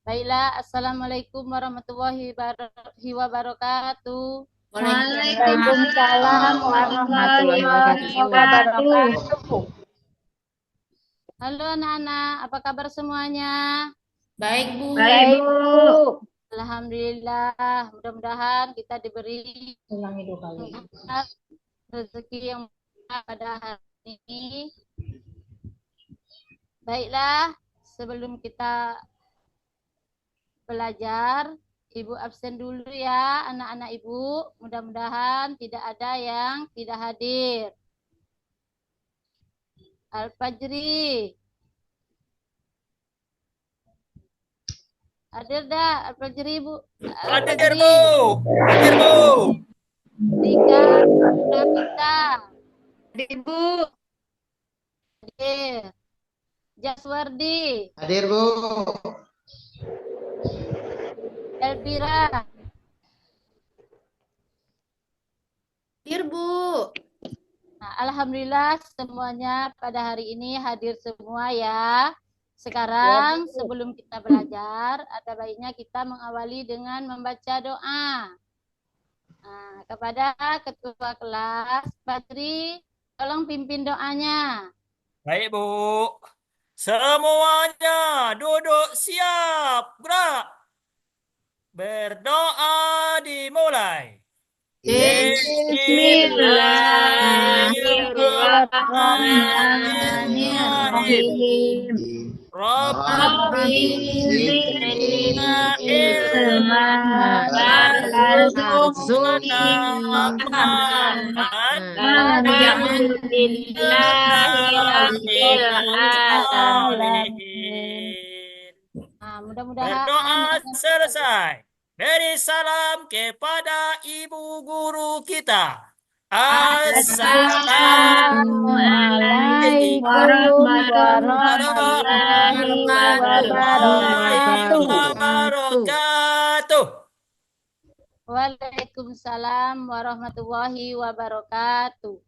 Baiklah, Assalamualaikum warahmatullahi wabarakatuh. Waalaikumsalam warahmatullahi wabarakatuh. Halo anak-anak, apa kabar semuanya? Baik, Bu. Baik, Bu. Alhamdulillah, mudah-mudahan kita diberi rezeki yang pada hari ini. Baiklah, sebelum kita belajar, Ibu absen dulu ya, anak-anak Ibu. Mudah-mudahan tidak ada yang tidak hadir. Al-Fajri. Hadir dah, Al-Fajri, Bu. Hadir, Bu. Hadir, Bu. Rika, Nafisa. Hadir, Bu. Hadir. Jaswardi. Hadir, Bu. Elvira. Hadir, Bu. Nah, alhamdulillah semuanya pada hari ini hadir semua ya. Sekarang sebelum kita belajar, ada baiknya kita mengawali dengan membaca doa. Nah, kepada ketua kelas, Patri, tolong pimpin doanya. Baik, Bu. Semuanya duduk siap. Gerak. Berdoa dimulai. Bismillahirrahmanirrahim. Rabbi zidni ilman warzuqna Alhamdulillahirabbil alamin. Nah, mudah-mudahan Berdoa selesai. Beri salam kepada ibu guru kita. Assalamualaikum warahmatullahi wabarakatuh. Waalaikumsalam warahmatullahi wabarakatuh.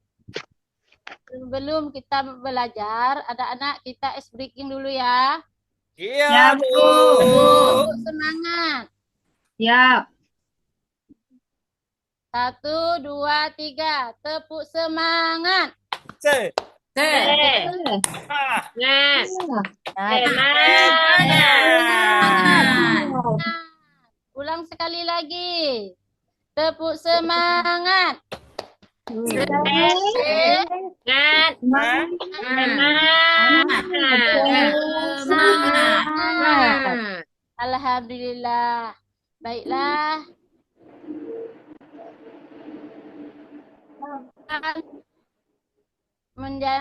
Sebelum kita belajar, ada anak kita ice breaking dulu ya. Iya, Bu. Semangat. Siap. 1, 2, 3. Tepuk semangat. Ulang sekali lagi. Tepuk semangat. Alhamdulillah. Baiklah.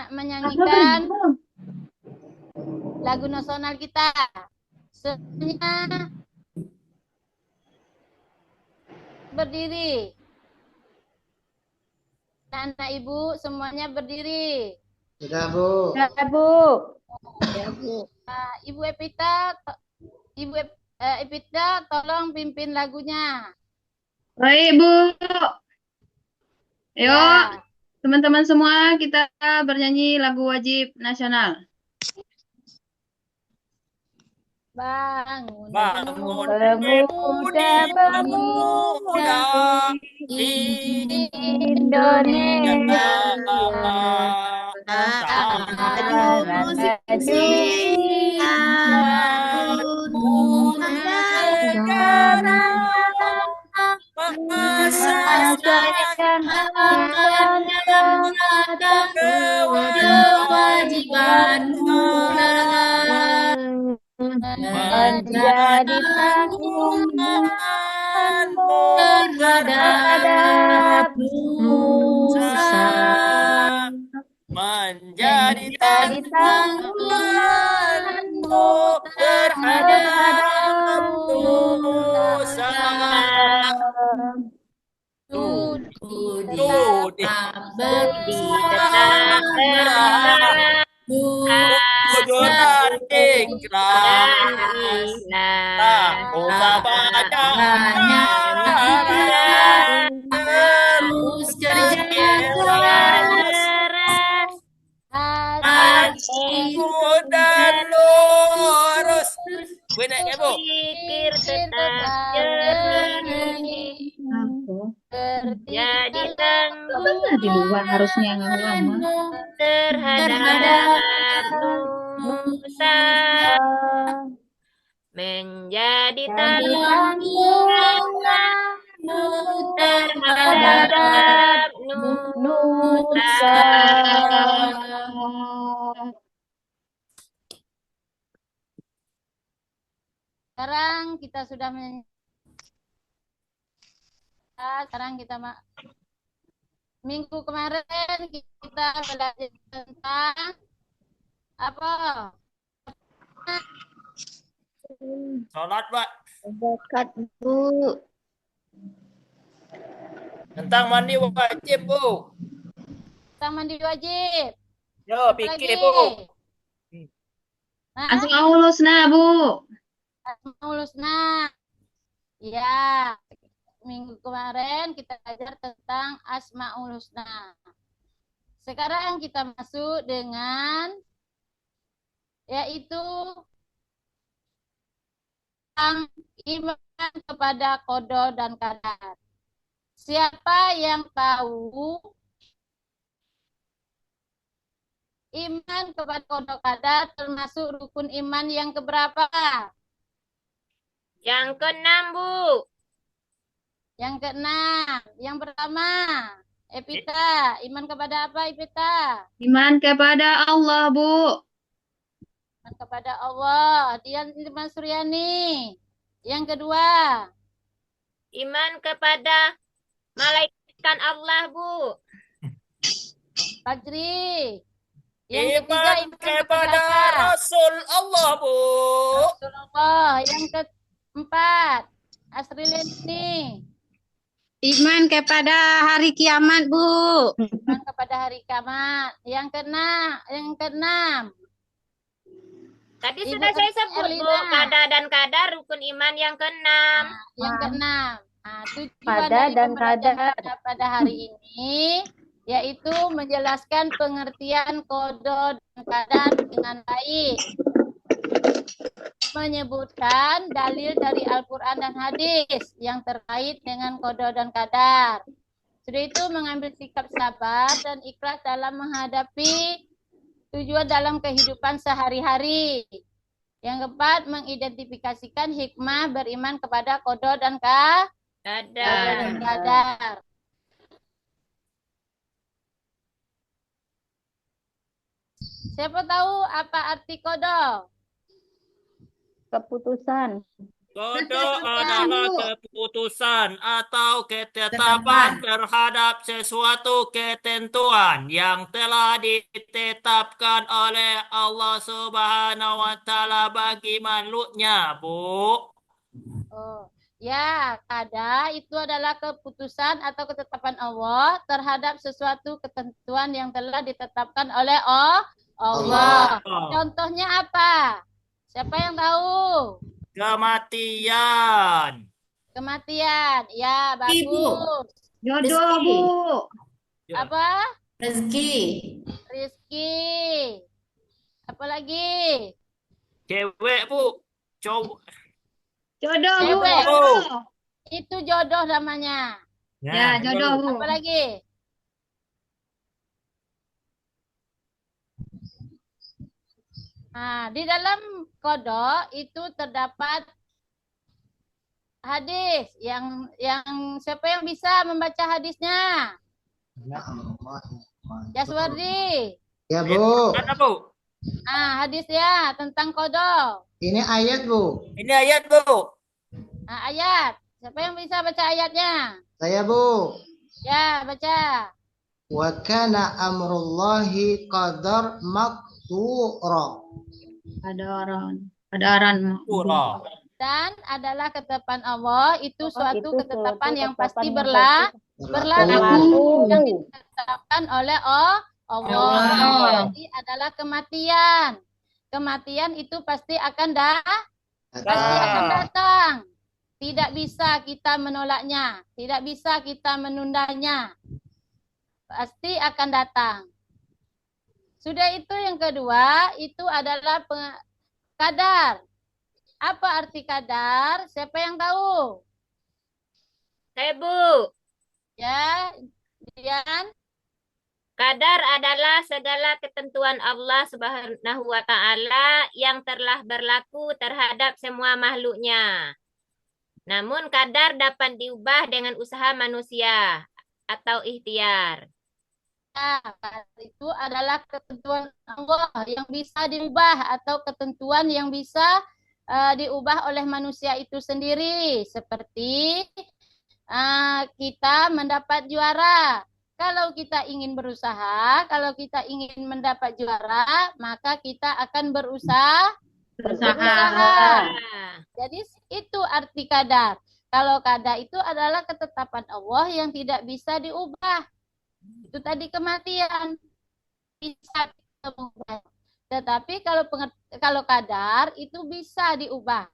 Menyanyikan lagu nasional kita. Semuanya berdiri. Anak ibu semuanya berdiri. Sudah, Bu. Sudah, Bu. Ibu Epita, tolong pimpin lagunya. Baik, Bu. Yuk, Ya. teman-teman semua kita bernyanyi lagu wajib nasional. Bangun, Bangun pemuda Indonesia. Menjadi tanggunganmu terhadap nusa, menjadi tanggunganmu terhadap nusa. Wujudkan ikrar, usah Terus kerja keras, dan lurus Benar ya, Bu? Pikir Pikir tetap tetap jernih. jernih, Aku. Jadi bertindak Mana di luar harusnya yang lama. terhadap Nusa menjadi tanggungan terhadap Nusa. Sekarang kita sudah sekarang kita minggu kemarin kita belajar tentang apa? Sholat, Pak. Zakat, Bu. Tentang mandi wajib, Bu. Tentang mandi wajib. Yo, Apa pikir, lagi? Bu. Nah, Asmaul Husna, Bu. Asmaul Husna. Ya, minggu kemarin kita belajar tentang Asmaul Husna. Sekarang kita masuk dengan yaitu tentang iman kepada qada dan qadar. Siapa yang tahu iman kepada qada qadar termasuk rukun iman yang keberapa? Yang keenam, Bu. Yang keenam. Yang pertama, Epita, iman kepada apa, Epita? Iman kepada Allah, Bu. Iman kepada Allah. Dian Ilman Suryani. Yang kedua, Iman kepada malaikat Allah, Bu. Fajri. Yang ketiga, Iman iman kepada apa? Rasul Allah, Bu. Rasulullah. Yang keempat, Asrilini. Iman kepada hari kiamat, Bu. Iman kepada hari kiamat. Yang keenam. Tadi Ibu sudah saya sebut, Bu. Erlina. Kada dan kadar rukun iman yang keenam. Yang keenam. Nah, tujuan Pada dari dan pembelajaran kadar. kita pada hari ini yaitu menjelaskan pengertian qada dan qadar dengan baik. Menyebutkan dalil dari Al-Quran dan hadis yang terkait dengan qada dan qadar. Sudah itu mengambil sikap sabar dan ikhlas dalam menghadapi tujuan dalam kehidupan sehari-hari. Yang keempat, mengidentifikasikan hikmah beriman kepada qada dan Kadar. qadar. Siapa tahu apa arti qada? Keputusan. Qada adalah keputusan atau ketetapan terhadap sesuatu ketentuan yang telah ditetapkan oleh Allah Subhanahu wa Ta'ala bagi makhluknya, Bu. Oh, ya, qada itu adalah keputusan atau ketetapan Allah terhadap sesuatu ketentuan yang telah ditetapkan oleh Allah. Contohnya apa? Siapa yang tahu? Kematian. Kematian. Ya, Ibu. bagus. Jodoh, Bu. Apa? Rezeki. Rizki. Apa lagi? Cewek, Bu. Cowok. Jodoh, Bu. Cewek. Jodoh. Itu jodoh namanya. Ya, jodoh, Bu. Apa lagi? Nah, di dalam qada itu terdapat hadis yang siapa yang bisa membaca hadisnya? Jaswardi. Ya, Bu. Mana, Bu? Ah, hadis ya tentang qada. Ini ayat, Bu. Ini ayat, Bu. Nah, ayat. Siapa yang bisa baca ayatnya? Saya, Bu. Ya, baca. Wa kana amrullahi qadar maqdura. Kadaran. Surah. Dan adalah ketetapan Allah itu suatu Itu ketetapan suatu yang ketetapan pasti yang berlaku yang berlaku. ditetapkan oleh Allah. Allah. Jadi adalah kematian. Kematian itu pasti akan datang. Tidak bisa kita menolaknya, tidak bisa kita menundanya. Pasti akan datang. Sudah itu yang kedua, itu adalah qadar. Apa arti kadar? Siapa yang tahu? Saya, Bu. Ya, Dian. Kadar adalah segala ketentuan Allah Subhanahu wa Ta'ala yang telah berlaku terhadap semua makhluknya. Namun kadar dapat diubah dengan usaha manusia atau ikhtiar. Ya, itu adalah ketentuan Allah yang bisa diubah atau ketentuan yang bisa diubah oleh manusia itu sendiri. Seperti kita mendapat juara. Kalau kita ingin berusaha, kalau kita ingin mendapat juara, maka kita akan berusaha. Jadi itu arti kadar. Kalau kadar itu adalah ketetapan Allah yang tidak bisa diubah. Itu tadi kematian. Bisa kita mengubah. Tetapi kalau kadar itu bisa diubah.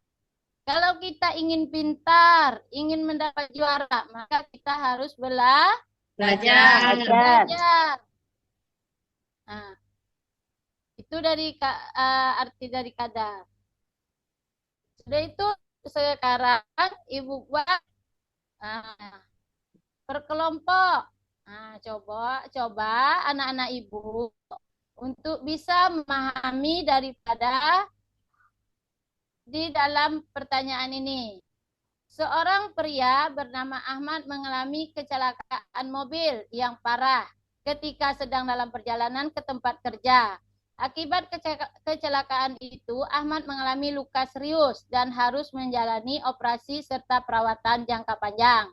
Kalau kita ingin pintar, ingin mendapat juara, maka kita harus Belajar. Nah, itu dari arti dari kadar. Sudah itu sekarang Ibu buat berkelompok. Nah, coba anak-anak Ibu untuk bisa memahami daripada di dalam pertanyaan ini. Seorang pria bernama Ahmad mengalami kecelakaan mobil yang parah ketika sedang dalam perjalanan ke tempat kerja. Akibat kecelakaan itu, Ahmad mengalami luka serius dan harus menjalani operasi serta perawatan jangka panjang.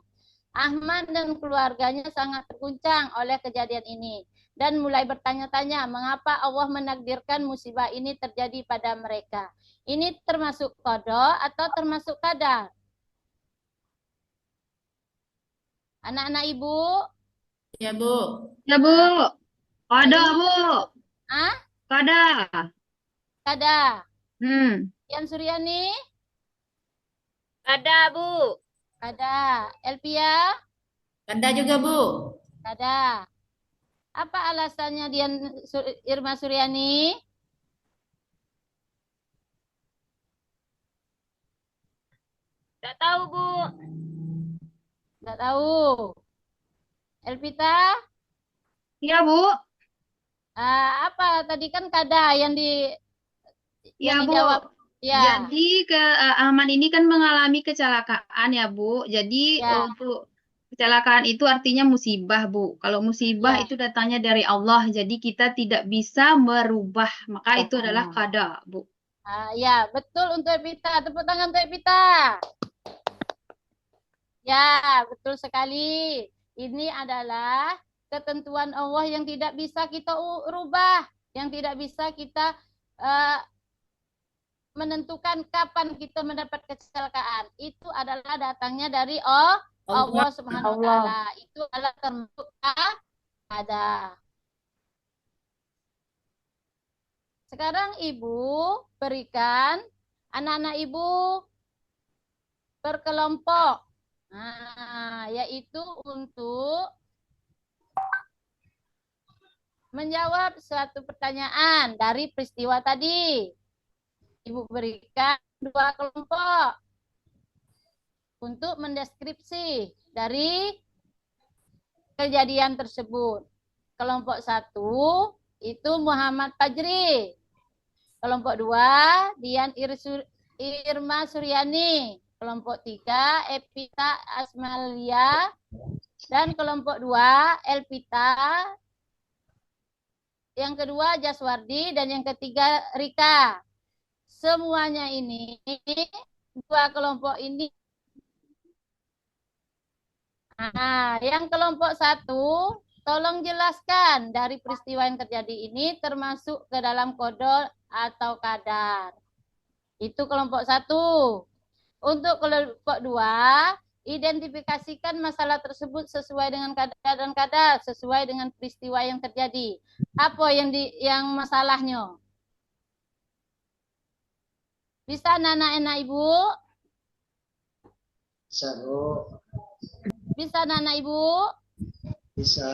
Ahmad dan keluarganya sangat terguncang oleh kejadian ini dan mulai bertanya-tanya mengapa Allah menakdirkan musibah ini terjadi pada mereka. Ini termasuk qada atau termasuk qadar? Anak-anak Ibu? Ya, Bu. Ya, Bu. Ada, Bu. Ah? Ada. Qadar. Yan Suryani? Ada, Bu. Ada. Elpia? Ada juga, Bu. Ada. Apa alasannya Irma Suryani? Tidak tahu, Bu. Tidak tahu. Elpita? Ya, Bu. Apa tadi kan kada yang Ya, Bu. dijawab? Ya. Jadi Ahmad ini kan mengalami kecelakaan ya, Bu. Jadi Ya. untuk kecelakaan itu artinya musibah, Bu. Kalau musibah Ya. itu datangnya dari Allah. Jadi kita tidak bisa merubah. Maka itu adalah qada, Bu. Ya, betul untuk Evita. Tepuk tangan untuk Evita. Ya, betul sekali. Ini adalah ketentuan Allah yang tidak bisa kita rubah, yang tidak bisa kita menentukan kapan kita mendapat kecelakaan. Itu adalah datangnya dari Allah Subhanahu wa Ta'ala. Itu adalah termasuk ada. Sekarang Ibu berikan anak-anak Ibu berkelompok. Yaitu untuk menjawab suatu pertanyaan dari peristiwa tadi. Ibu berikan 2 kelompok untuk mendeskripsi dari kejadian tersebut. Kelompok 1 itu Muhammad Fajri. Kelompok 2 Dian Irma Suryani. Kelompok 3 Evita Asmalia. Dan kelompok 2 Elpita. Yang kedua Jaswardi dan yang ketiga Rika. Semuanya ini 2 kelompok ini. Yang kelompok 1 tolong jelaskan dari peristiwa yang terjadi ini termasuk ke dalam qada atau qadar. Itu kelompok 1. Untuk kelompok 2, identifikasikan masalah tersebut sesuai dengan qada dan qadar, sesuai dengan peristiwa yang terjadi. Apa yang masalahnya? Bisa anak-anak Ibu? Bisa, Bu. Bisa anak-anak Ibu? Bisa.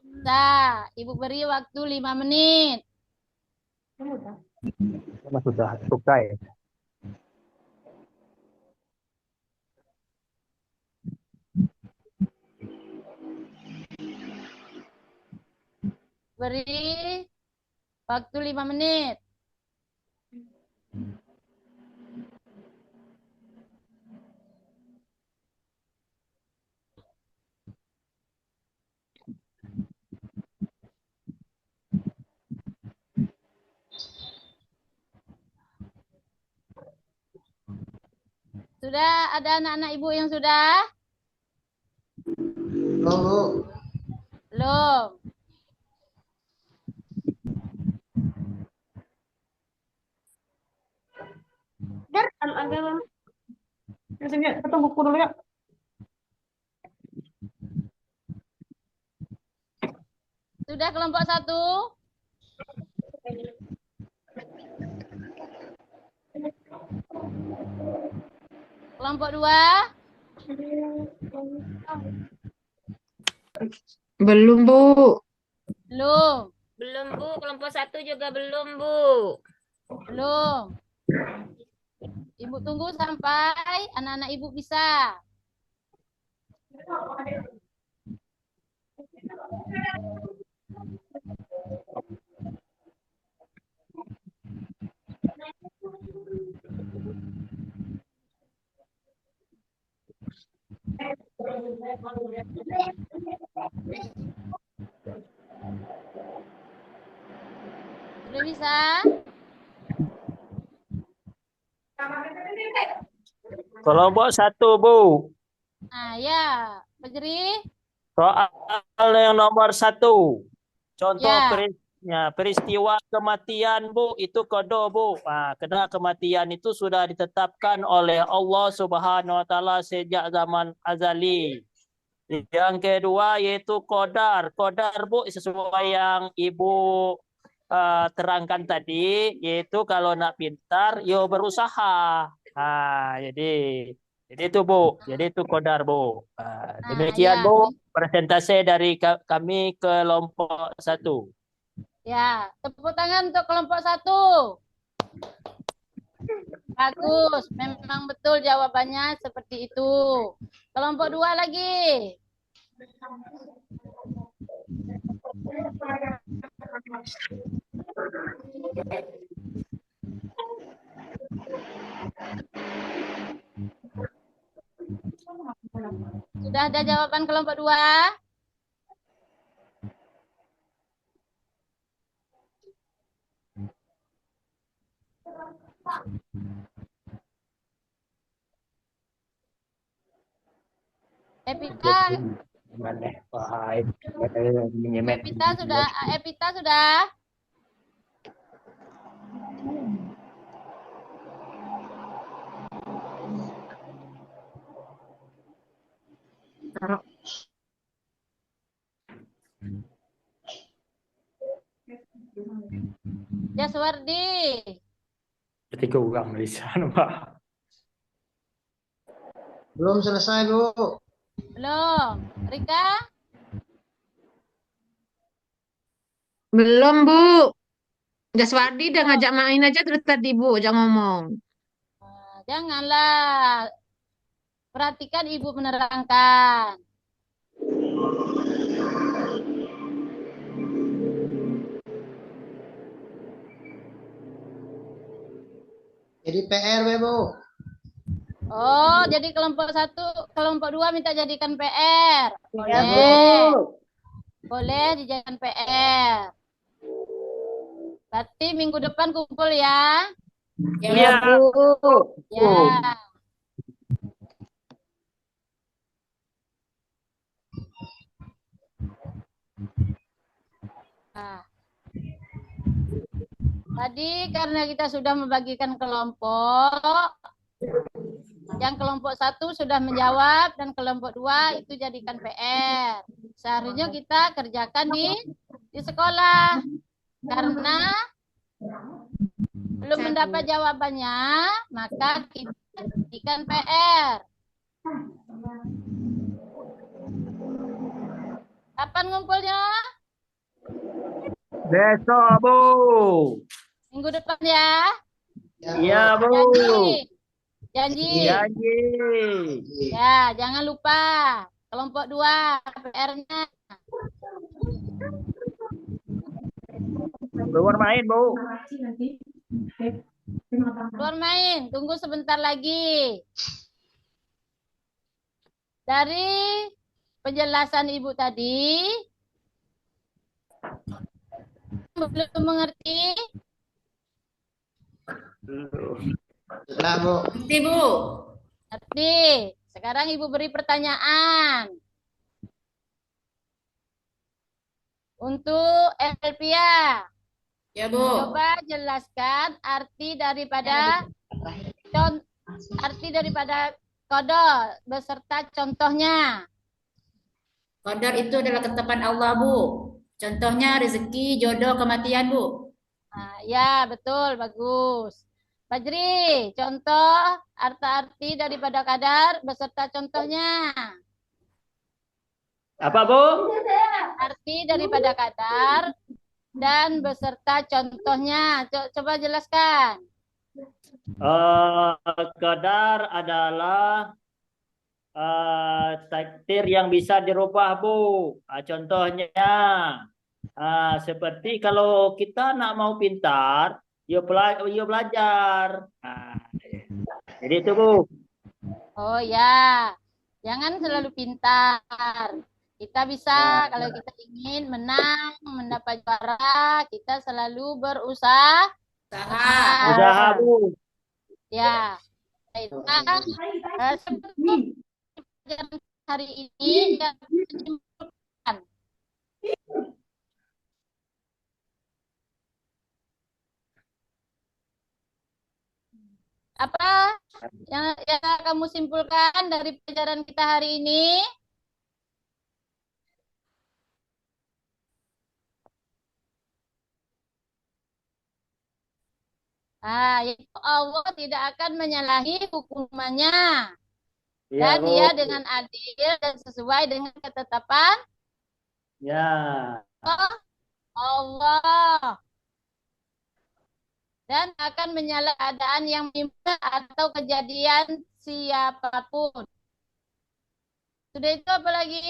Bisa. Ibu beri waktu 5 menit. Sudah selesai. beri waktu 5 menit. Sudah ada anak-anak ibu yang sudah? Belum, Bu. Belum. Sudah kelompok 1? Kelompok 2? Belum, Bu. Belum. Belum, Bu. Kelompok 1 juga belum, Bu. Belum. Ibu tunggu sampai anak-anak ibu bisa. Sudah bisa? Kelompok 1, Bu. Nah, ya. Fajri? Soal yang nomor 1. Contoh Ya. peristiwa kematian, Bu, itu qada, Bu. Karena kematian itu sudah ditetapkan oleh Allah Subhanahu wa taala sejak zaman azali. Yang kedua yaitu qadar. Qadar, Bu, sesuai yang Ibu terangkan tadi, yaitu kalau nak pintar, yo berusaha. Jadi itu, Bu. Jadi itu qadar, Bu. Demikian, Ya. Bu, presentasi dari kami kelompok 1. Ya, tepuk tangan untuk kelompok 1. Bagus, memang betul jawabannya seperti itu. Kelompok 2 lagi. Sudah ada jawaban kelompok 2? Epita sudah? Epita sudah? Jaswardi. Ketika orang Malaysia, Pak. Belum selesai, Bu. Belum. Rika? Belum, Bu. Jaswardi udah ngajak main aja terus tadi, Bu. Jangan ngomong. Janganlah. Perhatikan Ibu menerangkan. Jadi PR, Bu. Oh, jadi kelompok 1, kelompok 2 minta jadikan PR. Ya, Boleh. Bu. Boleh dijadikan PR. Berarti minggu depan kumpul ya. Ya, Bu. Ya. Nah. Tadi karena kita sudah membagikan kelompok, yang kelompok 1 sudah menjawab dan kelompok 2 itu jadikan PR. Seharusnya kita kerjakan di sekolah. Karena belum mendapat jawabannya, maka kita jadikan PR. Kapan ngumpulnya? besok, Bu. Minggu depan ya. Ya, Bu. Janji. Janji. Ya, jangan lupa. Kelompok 2 PR-nya. Keluar main, Bu. Keluar main, tunggu sebentar lagi. Dari penjelasan Ibu tadi, belum mengerti? Sudah, Bu. Ngerti, Bu. Ngerti. Sekarang Ibu beri pertanyaan. Untuk Elvia, Ya, Bu. coba jelaskan arti daripada qada beserta contohnya. Qadar itu adalah ketetapan Allah, Bu. Contohnya rezeki, jodoh, kematian, Bu. Nah, ya, betul, bagus. Fajri, contoh arti daripada qadar beserta contohnya. Apa, Bu? Arti daripada qadar dan beserta contohnya. Coba jelaskan. Qadar adalah takdir yang bisa dirubah, Bu. Contohnya, seperti kalau kita nak mau pintar, you belajar. Jadi itu, Bu. Oh ya, jangan selalu pintar. Kita bisa, kalau kita ingin menang, mendapat juara, kita selalu berusaha. Usaha, Bu. Ya, kita sebelum hari ini yang disimpulkan. Apa yang kamu simpulkan dari pelajaran kita hari ini? Yaitu Allah tidak akan menyalahi hukumannya. Ya, Dan Bu. dia dengan adil dan sesuai dengan ketetapan Ya. Allah. Dan akan menyalahi keadaan yang menimpa atau kejadian siapapun. Sudah itu apa lagi?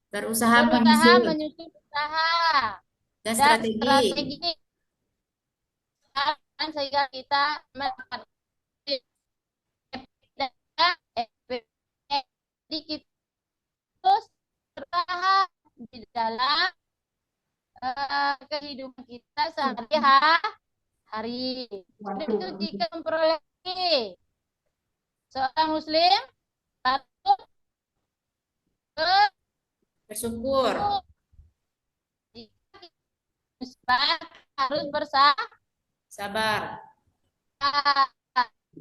Berusaha Menyusun usaha dan dan strategi. strategi. Sehingga kita mendapatkan jadi kita terus bertahan di dalam kehidupan kita sehari-hari. Itu jika memperoleh seorang muslim patut Bersyukur. jika harus Sabar.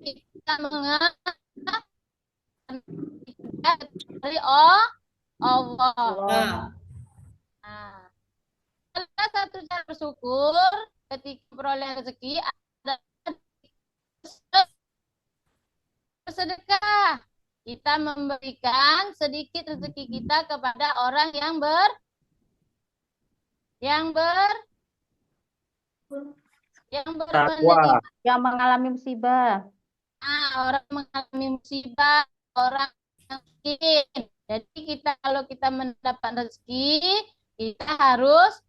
kita mengenal dari Allah. Nah, salah satu cara bersyukur ketika peroleh rezeki adalah bersedekah. Kita memberikan sedikit rezeki kita kepada orang Takwa. yang mengalami musibah. Orang mengalami musibah, orang yang miskin. Jadi kalau kita mendapat rezeki, kita harus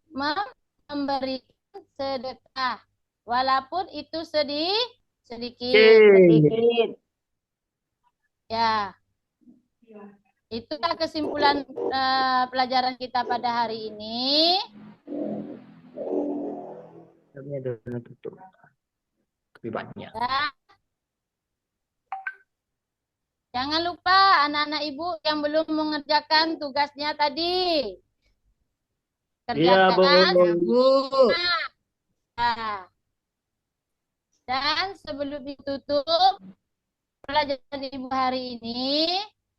memberikan sedekah, walaupun itu sedikit. Ya, itulah kesimpulan pelajaran kita pada hari ini. Lebih banyak. Dan jangan lupa anak-anak ibu yang belum mengerjakan tugasnya tadi. Iya, Bu. Kerjakan. Bu. Nah. Dan sebelum ditutup pelajaran ibu hari ini,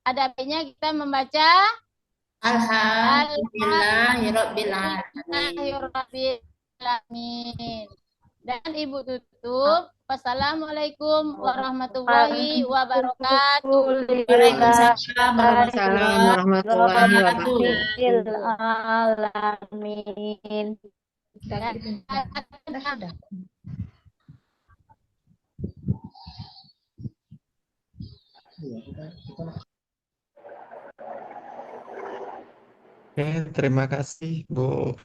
ada baiknya kita membaca Alhamdulillahirabbil alamin. Dan ibu tutup. Wassalamualaikum warahmatullahi wabarakatuh. Waalaikumsalam warahmatullahi wabarakatuh. Alamin. Oke, terima kasih Bu